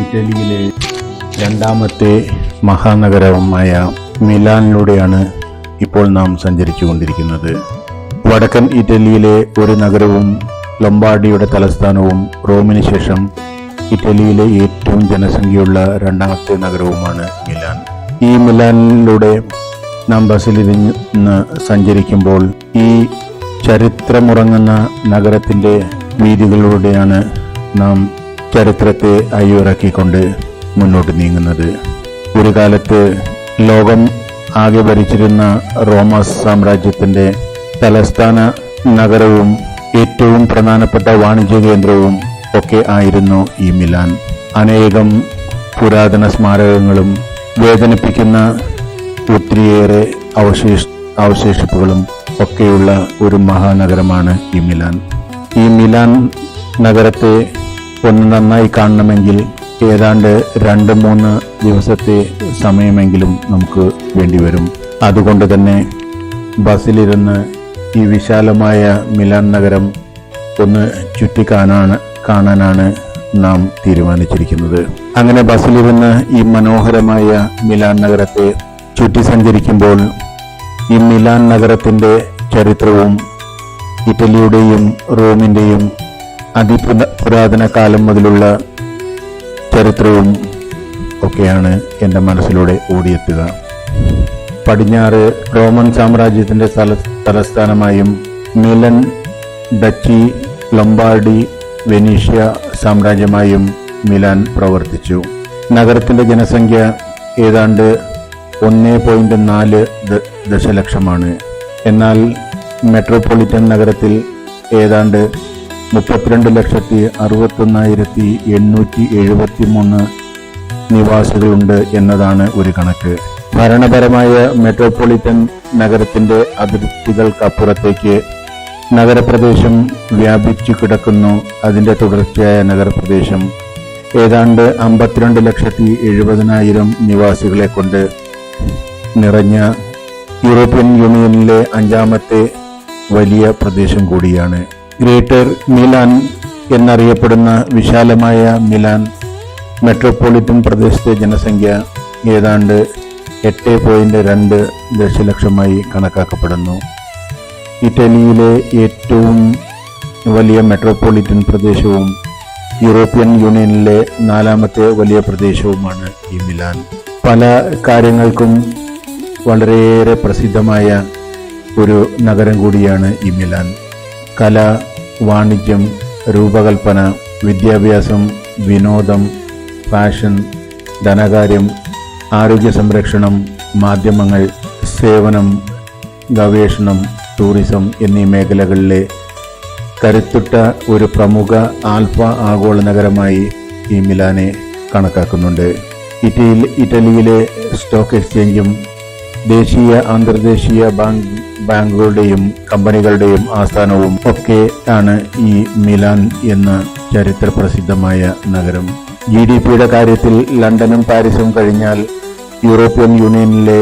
ഇറ്റലിയിലെ രണ്ടാമത്തെ മഹാനഗരമായ മിലാനിലൂടെയാണ് ഇപ്പോൾ നാം സഞ്ചരിച്ചു കൊണ്ടിരിക്കുന്നത്. വടക്കൻ ഇറ്റലിയിലെ ഒരു നഗരവും ലൊംബാർഡിയുടെ തലസ്ഥാനവും റോമിന് ശേഷം ഇറ്റലിയിലെ ഏറ്റവും ജനസംഖ്യയുള്ള രണ്ടാമത്തെ നഗരവുമാണ് മിലാൻ. ഈ മിലാനിലൂടെ നാം ബസ്സിലിരുന്ന് സഞ്ചരിക്കുമ്പോൾ ഈ ചരിത്രമുറങ്ങുന്ന നഗരത്തിൻ്റെ വീതികളിലൂടെയാണ് നാം ചരിത്രത്തെ അയ്യുറക്കിക്കൊണ്ട് മുന്നോട്ട് നീങ്ങുന്നത്. ഒരു കാലത്ത് ലോകം ആകെ ഭരിച്ചിരുന്ന റോമൻ സാമ്രാജ്യത്തിൻ്റെ തലസ്ഥാന നഗരവും ഏറ്റവും പ്രധാനപ്പെട്ട വാണിജ്യ കേന്ദ്രവും ഒക്കെ ആയിരുന്നു ഈ മിലാൻ. അനേകം പുരാതന സ്മാരകങ്ങളും വേദനിപ്പിക്കുന്ന ഒത്തിരിയേറെ അവശേഷിപ്പുകളും ഒക്കെയുള്ള ഒരു മഹാനഗരമാണ് ഈ മിലാൻ. ഈ മിലാൻ നഗരത്തെ ഒന്ന് നന്നായി കാണണമെങ്കിൽ ഏതാണ്ട് 2-3 ദിവസത്തെ സമയമെങ്കിലും നമുക്ക് വേണ്ടിവരും. അതുകൊണ്ട് തന്നെ ബസ്സിലിരുന്ന് ഈ വിശാലമായ മിലാൻ നഗരം ഒന്ന് കാണാനാണ് നാം തീരുമാനിച്ചിരിക്കുന്നത്. അങ്ങനെ ബസ്സിലിരുന്ന് ഈ മനോഹരമായ മിലാൻ നഗരത്തെ ചുറ്റി സഞ്ചരിക്കുമ്പോൾ ഈ മിലാൻ നഗരത്തിൻ്റെ ചരിത്രവും ഇറ്റലിയുടെയും റോമിൻ്റെയും അതിപുരാതന കാലം മുതലുള്ള ചരിത്രവും ഒക്കെയാണ് എൻ്റെ മനസ്സിലൂടെ ഓടിയെത്തുക. പടിഞ്ഞാറ് റോമൻ സാമ്രാജ്യത്തിൻ്റെ തലസ്ഥാനമായും മിലൻ ഡച്ചി, ലൊംബാർഡി, വെനീഷ്യ സാമ്രാജ്യമായും മിലാൻ പ്രവർത്തിച്ചു. നഗരത്തിൻ്റെ ജനസംഖ്യ ഏതാണ്ട് 1.4 ദശലക്ഷമാണ്. എന്നാൽ മെട്രോപൊളിറ്റൻ നഗരത്തിൽ ഏതാണ്ട് 32,61,873 നിവാസികളുണ്ട് എന്നതാണ് ഒരു കണക്ക്. ഭരണപരമായ മെട്രോപൊളിറ്റൻ നഗരത്തിന്റെ അതിർത്തികൾക്കപ്പുറത്തേക്ക് നഗരപ്രദേശം വ്യാപിച്ചു കിടക്കുന്നു. അതിന്റെ തുടർച്ചയായ നഗരപ്രദേശം ഏതാണ്ട് 52,70,000 നിവാസികളെ കൊണ്ട് നിറഞ്ഞ യൂറോപ്യൻ യൂണിയനിലെ 5ാമത്തെ വലിയ പ്രദേശം കൂടിയാണ്. ഗ്രേറ്റർ മിലാൻ എന്നറിയപ്പെടുന്ന വിശാലമായ മിലാൻ മെട്രോപൊളിറ്റൻ പ്രദേശത്തെ ജനസംഖ്യ ഏതാണ്ട് 8.2 ദശലക്ഷമായി കണക്കാക്കപ്പെടുന്നു. ഇറ്റലിയിലെ ഏറ്റവും വലിയ മെട്രോപൊളിറ്റൻ പ്രദേശവും യൂറോപ്യൻ യൂണിയനിലെ 4ാമത്തെ വലിയ പ്രദേശവുമാണ് ഈ മിലാൻ. പല കാര്യങ്ങൾക്കും വളരെയേറെ പ്രസിദ്ധമായ ഒരു നഗരം കൂടിയാണ് ഈ മിലാൻ. കല, വാണിജ്യം, രൂപകൽപ്പന, വിദ്യാഭ്യാസം, വിനോദം, ഫാഷൻ, ധനകാര്യം, ആരോഗ്യ സംരക്ഷണം, മാധ്യമങ്ങൾ, സേവനം, ഗവേഷണം, ടൂറിസം എന്നീ മേഖലകളിലെ കരുത്തുറ്റ ഒരു പ്രമുഖ ആൽഫ ആഗോള നഗരമായി ഈ മിലാനെ കണക്കാക്കുന്നുണ്ട്. ഇറ്റലിയിലെ സ്റ്റോക്ക് എക്സ്ചേഞ്ചും ദേശീയ അന്തർദേശീയ ബാങ്കുകളുടെയും കമ്പനികളുടെയും ആസ്ഥാനവും ഒക്കെ ആണ് ഈ മിലാൻ എന്ന ചരിത്രപ്രസിദ്ധമായ നഗരം. GDPയുടെ കാര്യത്തിൽ ലണ്ടനും പാരീസും കഴിഞ്ഞാൽ യൂറോപ്യൻ യൂണിയനിലെ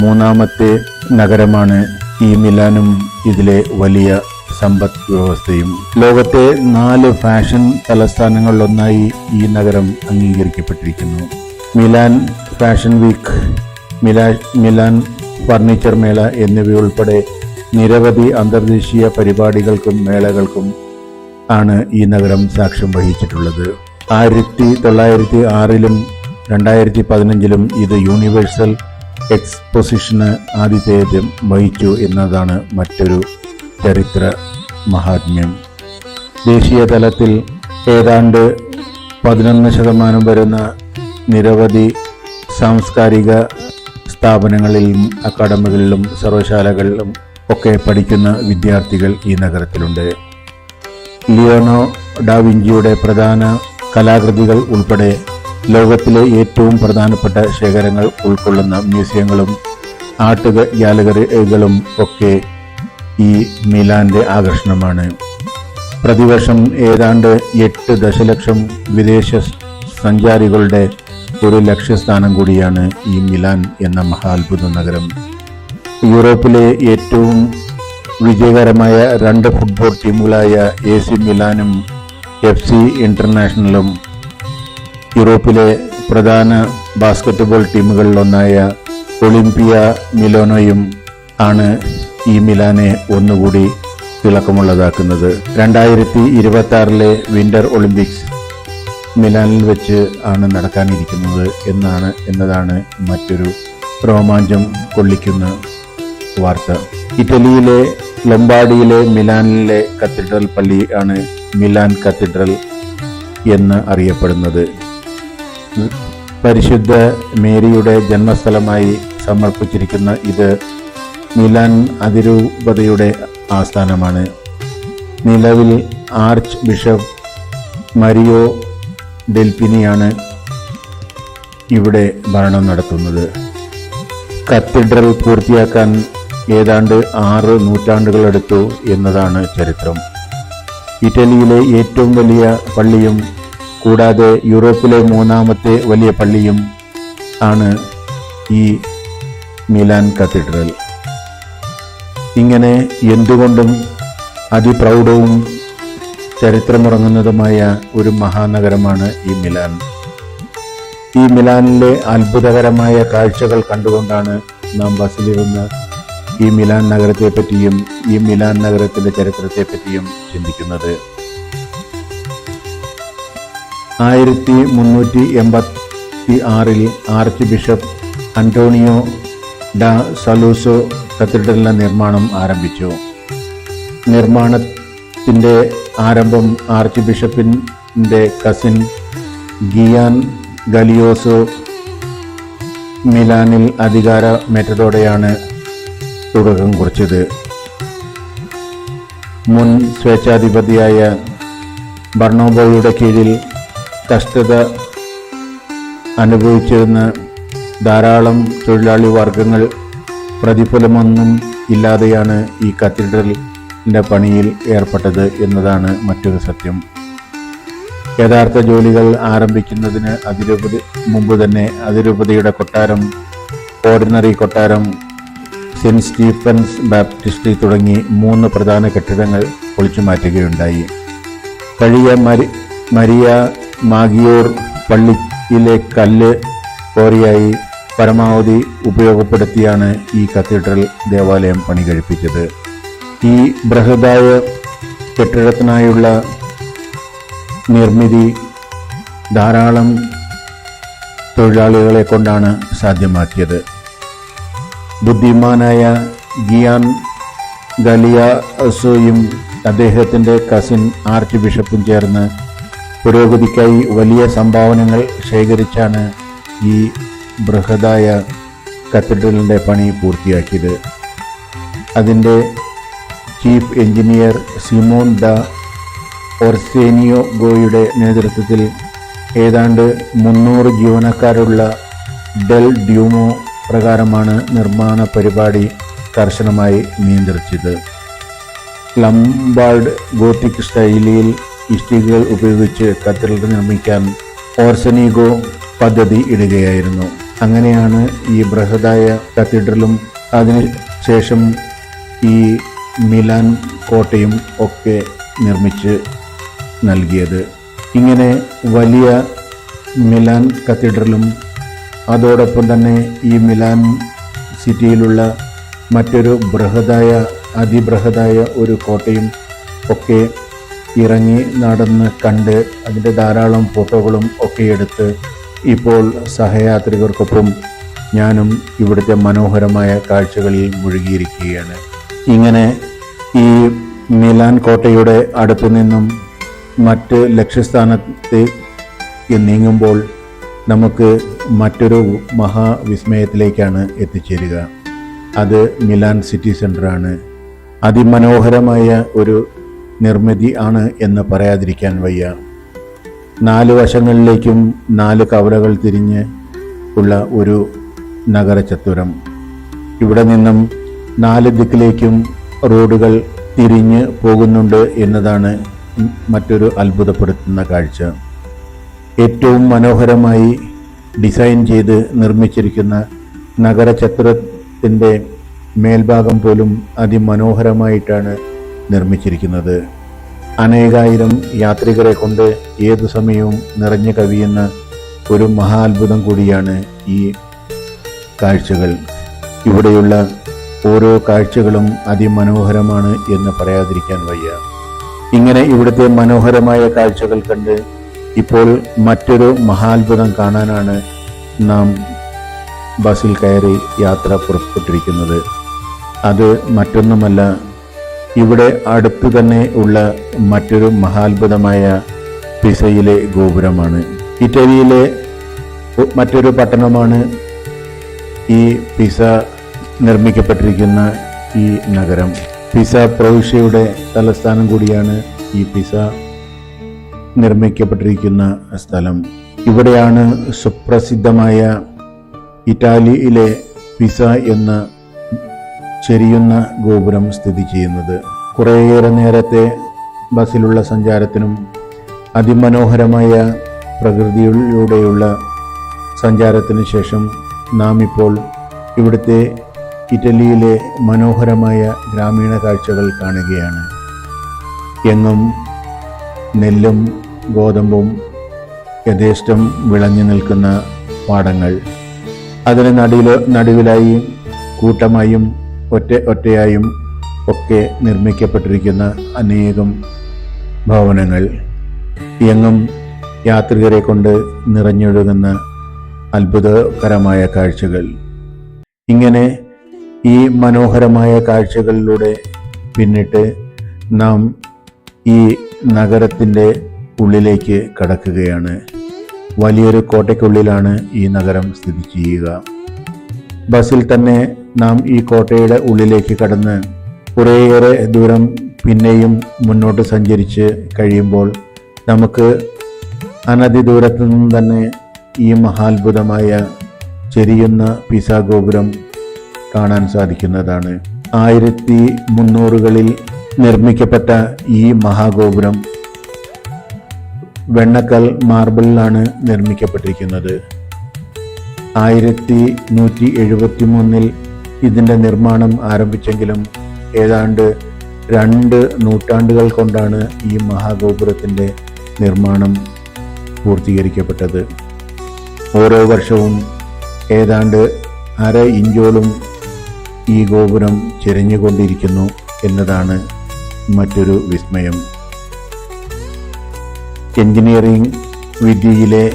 3ാമത്തെ നഗരമാണ് ഈ മിലാനും ഇതിലെ വലിയ സമ്പദ് വ്യവസ്ഥയും. ലോകത്തെ 4 ഫാഷൻ തലസ്ഥാനങ്ങളിലൊന്നായി ഈ നഗരം അംഗീകരിക്കപ്പെട്ടിരിക്കുന്നു. Milan fashion week, Milan furniture മേള എന്നിവയുൾപ്പെടെ നിരവധി അന്തർദേശീയ പരിപാടികൾക്കും മേളകൾക്കും ആണ് ഈ നഗരം സാക്ഷ്യം വഹിച്ചിട്ടുള്ളത്. 1906-ലും 2015-ലും ഇത് യൂണിവേഴ്സൽ എക്സ്പോസിഷന് ആതിഥേയത്വം വഹിച്ചു എന്നതാണ് മറ്റൊരു ചരിത്ര മഹാത്മ്യം. ദേശീയ തലത്തിൽ ഏതാണ്ട് 11% വരുന്ന നിരവധി സാംസ്കാരിക സ്ഥാപനങ്ങളിലും അക്കാദമികളിലും സർവകലാശാലകളിലും ഒക്കെ പഠിക്കുന്ന വിദ്യാർത്ഥികൾ ഈ നഗരത്തിലുണ്ട്. ലിയോണോ ഡാവിഞ്ചിയുടെ പ്രധാന കലാകൃതികൾ ഉൾപ്പെടെ ലോകത്തിലെ ഏറ്റവും പ്രധാനപ്പെട്ട ശേഖരങ്ങൾ ഉൾക്കൊള്ളുന്ന മ്യൂസിയങ്ങളും ആർട്ട് ഗാലറികളും ഒക്കെ ഈ മിലാന്റെ ആകർഷണമാണ്. പ്രതിവർഷം ഏതാണ്ട് 8 ദശലക്ഷം വിദേശ സഞ്ചാരികളുടെ ഒരു ലക്ഷ്യസ്ഥാനം കൂടിയാണ് ഈ മിലാൻ എന്ന മഹാത്ഭുത നഗരം. യൂറോപ്പിലെ ഏറ്റവും വിജയകരമായ 2 ഫുട്ബോൾ ടീമുകളായ AC മിലാനും FC ഇന്റർനാഷണലും യൂറോപ്പിലെ പ്രധാന ബാസ്കറ്റ്ബോൾ ടീമുകളിലൊന്നായ ഒളിമ്പിയ മിലോനോയും ആണ് ഈ മിലാനെ ഒന്നുകൂടി തിളക്കമുള്ളതാക്കുന്നത്. 2026 വിന്റർ ഒളിമ്പിക്സ് മിലാനിൽ വെച്ച് ആണ് നടക്കാനിരിക്കുന്നത് എന്നതാണ് മറ്റൊരു രോമാഞ്ചം കൊള്ളിക്കുന്ന വാർത്ത. ഇറ്റലിയിലെ ലൊംബാർഡിയിലെ മിലാനിലെ കത്തീഡ്രൽ പള്ളി ആണ് മിലാൻ കത്തീഡ്രൽ എന്ന് അറിയപ്പെടുന്നത്. പരിശുദ്ധ മേരിയുടെ ജന്മസ്ഥലമായി സമർപ്പിച്ചിരിക്കുന്ന ഇത് മിലാൻ അതിരൂപതയുടെ ആസ്ഥാനമാണ്. നിലവിൽ ആർച്ച് ബിഷപ്പ് മരിയോ ഡെൽപിനിയാണ് ഇവിടെ ഭരണം നടത്തുന്നത്. കത്തീഡ്രൽ പൂർത്തിയാക്കാൻ ഏതാണ്ട് 6 നൂറ്റാണ്ടുകളെടുത്തു എന്നതാണ് ചരിത്രം. ഇറ്റലിയിലെ ഏറ്റവും വലിയ പള്ളിയും കൂടാതെ യൂറോപ്പിലെ 3ാമത്തെ വലിയ പള്ളിയും ആണ് ഈ മിലാൻ കത്തീഡ്രൽ. ഇങ്ങനെ എന്തുകൊണ്ടും അതിപ്രൗഢവും ചരിത്രമുറങ്ങുന്നതുമായ ഒരു മഹാനഗരമാണ് ഈ മിലാൻ. ഈ മിലാനിലെ അത്ഭുതകരമായ കാഴ്ചകൾ കണ്ടുകൊണ്ടാണ് നാം ബസ്സിലിരുന്ന് ഈ മിലാൻ നഗരത്തെപ്പറ്റിയും ഈ മിലാൻ നഗരത്തിൻ്റെ ചരിത്രത്തെപ്പറ്റിയും ചിന്തിക്കുന്നത്. 1386 ആർച്ച് ബിഷപ്പ് അന്റോണിയോ ഡാ സലൂസോ കത്തീഡ്രലിന്റെ നിർമ്മാണം ആരംഭിച്ചു. നിർമ്മാണത്തിൻ്റെ ആരംഭം ആർച്ച് ബിഷപ്പിൻ്റെ കസിൻ ഗിയാൻ ഗലിയോസോ മിലാനിൽ അധികാരമേറ്റതോടെയാണ് തുടക്കം കുറിച്ചത്. മുൻ സ്വേച്ഛാധിപതിയായ ബർണോബോയുടെ കീഴിൽ കഷ്ടത അനുഭവിച്ചിരുന്ന ധാരാളം തൊഴിലാളി വർഗങ്ങൾ പ്രതിഫലമൊന്നും ഇല്ലാതെയാണ് ഈ കത്തീഡ്രലിൻ്റെ പണിയിൽ ഏർപ്പെട്ടത് എന്നതാണ് മറ്റൊരു സത്യം. യഥാർത്ഥ ജോലികൾ ആരംഭിക്കുന്നതിന് മുമ്പ് തന്നെ അതിരൂപതയുടെ കൊട്ടാരം, ഓർഡിനറി കൊട്ടാരം, സെന്റ് സ്റ്റീഫൻസ് ബാപ്റ്റിസ്റ്റ് തുടങ്ങി 3 പ്രധാന കെട്ടിടങ്ങൾ പൊളിച്ചു മാറ്റുകയുണ്ടായി. പഴയ മരിയ മാഗിയോർ പള്ളിയിലെ കല്ല് കോറിയായി പരമാവധി ഉപയോഗപ്പെടുത്തിയാണ് ഈ കത്തീഡ്രൽ ദേവാലയം പണി കഴിപ്പിച്ചത്. ഈ ബൃഹദായ കെട്ടിടത്തിനായുള്ള നിർമ്മിതി ധാരാളം തൊഴിലാളികളെ കൊണ്ടാണ് സാധ്യമാക്കിയത്. ബുദ്ധിമാനായ ഗിയാൻ ഗലിയാസോയും അദ്ദേഹത്തിൻ്റെ കസിൻ ആർച്ച് ബിഷപ്പും ചേർന്ന് പുരോഗതിക്കായി വലിയ സംഭാവനകൾ ശേഖരിച്ചാണ് ഈ ബൃഹദായ കത്തീഡ്രലിൻ്റെ പണി പൂർത്തിയാക്കിയത്. അതിൻ്റെ ചീഫ് എഞ്ചിനീയർ സിമോൺ ഡ ഓർസേനിയോ ഗോയുടെ നേതൃത്വത്തിൽ ഏതാണ്ട് 300 ജീവനക്കാരുള്ള ഡെൽ ഡ്യൂമോ പ്രകാരമാണ് നിർമ്മാണ പരിപാടി കർശനമായി നിയന്ത്രിച്ചത്. ലംബാർഡ് ഗോത്തിക് ശൈലിയിൽ ഇഷ്ടികകൾ ഉപയോഗിച്ച് കത്തീഡ്രൽ നിർമ്മിക്കാൻ ഓർസനിഗോ പദ്ധതി ഇടുകയായിരുന്നു. അങ്ങനെയാണ് ഈ ബൃഹദായ കത്തീഡ്രലും അതിനുശേഷം ഈ മിലാൻ കോട്ടയും ഒക്കെ നിർമ്മിച്ച് നൽകിയത്. ഇങ്ങനെ വലിയ മിലാൻ കത്തീഡ്രലും അതോടൊപ്പം തന്നെ ഈ മിലാൻ സിറ്റിയിലുള്ള മറ്റൊരു അതിബൃഹദായ ഒരു കോട്ടയും ഒക്കെ ഇറങ്ങി നടന്ന് കണ്ട് അതിൻ്റെ ധാരാളം ഫോട്ടോകളും ഒക്കെ എടുത്ത് ഇപ്പോൾ സഹയാത്രികർക്കൊപ്പം ഞാനും ഇവിടുത്തെ മനോഹരമായ കാഴ്ചകളിൽ മുഴുകിയിരിക്കുകയാണ്. ഇങ്ങനെ ഈ മിലാൻ കോട്ടയുടെ അടുത്തു നിന്നും മറ്റ് ലക്ഷ്യസ്ഥാനത്തേക്ക് നീങ്ങുമ്പോൾ നമുക്ക് മറ്റൊരു മഹാവിസ്മയത്തിലേക്കാണ് എത്തിച്ചേരുക. അത് മിലാൻ സിറ്റി സെൻ്ററാണ്. അതിമനോഹരമായ ഒരു നിർമ്മിതി ആണ് എന്ന് പറയാതിരിക്കാൻ വയ്യ. 4 വശങ്ങളിലേക്കും 4 കവലകൾ തിരിഞ്ഞ് ഉള്ള ഒരു നഗരചത്വരം. ഇവിടെ നിന്നും 4 ദിക്കിലേക്കും റോഡുകൾ തിരിഞ്ഞ് പോകുന്നുണ്ട് എന്നതാണ് മറ്റൊരു അത്ഭുതപ്പെടുത്തുന്ന കാഴ്ച. ഏറ്റവും മനോഹരമായി ഡിസൈൻ ചെയ്ത് നിർമ്മിച്ചിരിക്കുന്ന നഗരചത്വരത്തിൻ്റെ മേൽഭാഗം പോലും അതിമനോഹരമായിട്ടാണ് നിർമ്മിച്ചിരിക്കുന്നത്. അനേകായിരം യാത്രികരെ കൊണ്ട് ഏതു സമയവും നിറഞ്ഞു കവിയുന്ന ഒരു മഹാത്ഭുതം കൂടിയാണ് ഈ കാഴ്ചകൾ. ഇവിടെയുള്ള ഓരോ കാഴ്ചകളും അതിമനോഹരമാണ് എന്ന് പറയാതിരിക്കാൻ വയ്യ. ഇങ്ങനെ ഇവിടുത്തെ മനോഹരമായ കാഴ്ചകൾ കണ്ട് ഇപ്പോൾ മറ്റൊരു മഹാത്ഭുതം കാണാനാണ് നാം ബസ്സിൽ കയറി യാത്ര പുറപ്പെട്ടിരിക്കുന്നത്. അത് മറ്റൊന്നുമല്ല, ഇവിടെ അടുത്തു തന്നെ ഉള്ള മറ്റൊരു മഹാത്ഭുതമായ പിസയിലെ ഗോപുരമാണ്. ഇറ്റലിയിലെ മറ്റൊരു പട്ടണമാണ് ഈ പിസ നിർമ്മിക്കപ്പെട്ടിരിക്കുന്ന ഈ നഗരം. പിസ പ്രവിശ്യയുടെ തലസ്ഥാനം കൂടിയാണ് ഈ പിസ നിർമ്മിക്കപ്പെട്ടിരിക്കുന്ന സ്ഥലം. ഇവിടെയാണ് സുപ്രസിദ്ധമായ ഇറ്റാലിയിലെ പിസ എന്ന ചെരിയുന്ന ഗോപുരം സ്ഥിതി ചെയ്യുന്നത്. കുറേയേറെ നേരത്തെ ബസ്സിലുള്ള സഞ്ചാരത്തിനും അതിമനോഹരമായ പ്രകൃതിയിലൂടെയുള്ള സഞ്ചാരത്തിന് ശേഷം നാം ഇപ്പോൾ ഇവിടുത്തെ ഇറ്റലിയിലെ മനോഹരമായ ഗ്രാമീണ കാഴ്ചകൾ കാണുകയാണ്. എങ്ങും നെല്ലും ഗോതമ്പും യഥേഷ്ടം വിളഞ്ഞു നിൽക്കുന്ന പാടങ്ങൾ, അതിന് നടുവിലായി കൂട്ടമായും ഒറ്റയായും ഒക്കെ നിർമ്മിക്കപ്പെട്ടിരിക്കുന്ന അനേകം ഭവനങ്ങൾ, എങ്ങും യാത്രികരെ കൊണ്ട് നിറഞ്ഞൊഴുകുന്ന അത്ഭുതകരമായ കാഴ്ചകൾ. ഇങ്ങനെ ഈ മനോഹരമായ കാഴ്ചകളിലൂടെ പിന്നിട്ട് നാം ഈ നഗരത്തിൻ്റെ ഉള്ളിലേക്ക് കടക്കുകയാണ്. വലിയൊരു കോട്ടയ്ക്കുള്ളിലാണ് ഈ നഗരം സ്ഥിതി ചെയ്യുക. ബസ്സിൽ തന്നെ നാം ഈ കോട്ടയുടെ ഉള്ളിലേക്ക് കടന്ന് കുറേയേറെ ദൂരം പിന്നെയും മുന്നോട്ട് സഞ്ചരിച്ച് കഴിയുമ്പോൾ നമുക്ക് അനധിദൂരത്തു നിന്നും തന്നെ ഈ മഹാത്ഭുതമായ ചെരിയുന്ന പിസ ഗോപുരം കാണാൻ സാധിക്കുന്നതാണ്. 1300കളിൽ നിർമ്മിക്കപ്പെട്ട ഈ മഹാഗോപുരം വെണ്ണക്കൽ മാർബിളിലാണ് നിർമ്മിക്കപ്പെട്ടിരിക്കുന്നത്. 1173 ഇതിൻ്റെ നിർമ്മാണം ആരംഭിച്ചെങ്കിലും ഏതാണ്ട് 2 നൂറ്റാണ്ടുകൾ കൊണ്ടാണ് ഈ മഹാഗോപുരത്തിൻ്റെ നിർമ്മാണം പൂർത്തീകരിക്കപ്പെട്ടത്. ഓരോ വർഷവും ഏതാണ്ട് 1/2 ഇഞ്ചോളം ഈ ഗോപുരം ചെരിഞ്ഞുകൊണ്ടിരിക്കുന്നു എന്നതാണ് മറ്റൊരു വിസ്മയം. എഞ്ചിനീയറിംഗ് വിദ്യയിലെ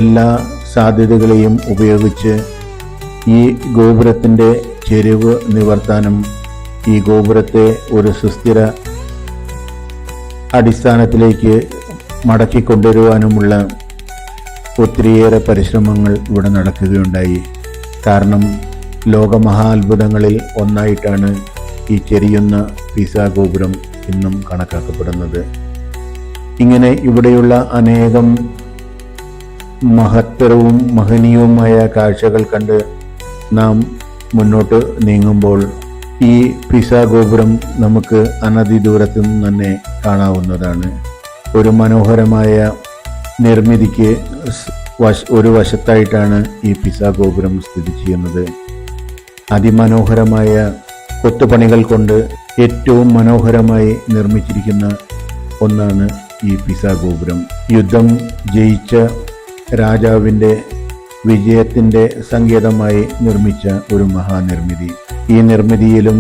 എല്ലാ സാധ്യതകളെയും ഉപയോഗിച്ച് ഈ ഗോപുരത്തിൻ്റെ ചെരിവ് നിവർത്താനും ഈ ഗോപുരത്തെ ഒരു സുസ്ഥിര അടിസ്ഥാനത്തിലേക്ക് മടക്കിക്കൊണ്ടുവരുവാനുമുള്ള ഒത്തിരിയേറെ പരിശ്രമങ്ങൾ ഇവിടെ നടക്കുകയുണ്ടായി. കാരണം ലോകമഹാത്ഭുതങ്ങളിൽ ഒന്നായിട്ടാണ് ഈ ചെരിയുന്ന പിസ ഗോപുരം ഇന്നും കണക്കാക്കപ്പെടുന്നത്. ഇങ്ങനെ ഇവിടെയുള്ള അനേകം മഹത്തരവും മഹനീയവുമായ കാഴ്ചകൾ കണ്ട് നാം മുന്നോട്ട് നീങ്ങുമ്പോൾ ഈ പിസ ഗോപുരം നമുക്ക് അനധിദൂരത്തു നിന്ന് തന്നെ കാണാവുന്നതാണ്. ഒരു മനോഹരമായ നിർമ്മിതിക്ക് ഒരു വശത്തായിട്ടാണ് ഈ പിസ ഗോപുരം സ്ഥിതി ചെയ്യുന്നത്. അതിമനോഹരമായ കൊത്തുപണികൾ കൊണ്ട് ഏറ്റവും മനോഹരമായി നിർമ്മിച്ചിരിക്കുന്ന ഒന്നാണ് ഈ പിസ ഗോപുരം. യുദ്ധം ജയിച്ച രാജാവിൻ്റെ വിജയത്തിൻ്റെ സങ്കേതമായി നിർമ്മിച്ച ഒരു മഹാനിർമ്മിതി. ഈ നിർമ്മിതിയിലും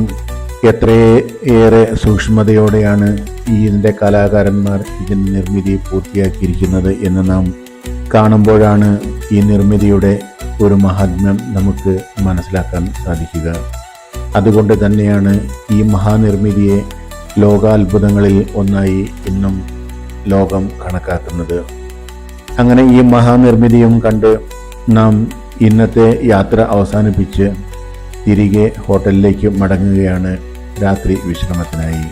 എത്രയേറെ സൂക്ഷ്മതയോടെയാണ് ഇതിൻ്റെ കലാകാരന്മാർ ഇതിൻ്റെ നിർമ്മിതി പൂർത്തിയാക്കിയിരിക്കുന്നത് എന്ന് നാം കാണുമ്പോഴാണ് ഈ നിർമ്മിതിയുടെ ഒരു മഹാത്മ്യം നമുക്ക് മനസ്സിലാക്കാൻ സാധിക്കുക. അതുകൊണ്ട് തന്നെയാണ് ഈ മഹാനിർമ്മിതിയെ ലോകാത്ഭുതങ്ങളിൽ ഒന്നായി ഇന്നും ലോകം കണക്കാക്കുന്നത്. അങ്ങനെ ഈ മഹാനിർമ്മിതിയും കണ്ട് നാം ഇന്നത്തെ യാത്ര അവസാനിപ്പിച്ച് തിരികെ ഹോട്ടലിലേക്ക് മടങ്ങുകയാണ് രാത്രി വിശ്രമത്തിനായി.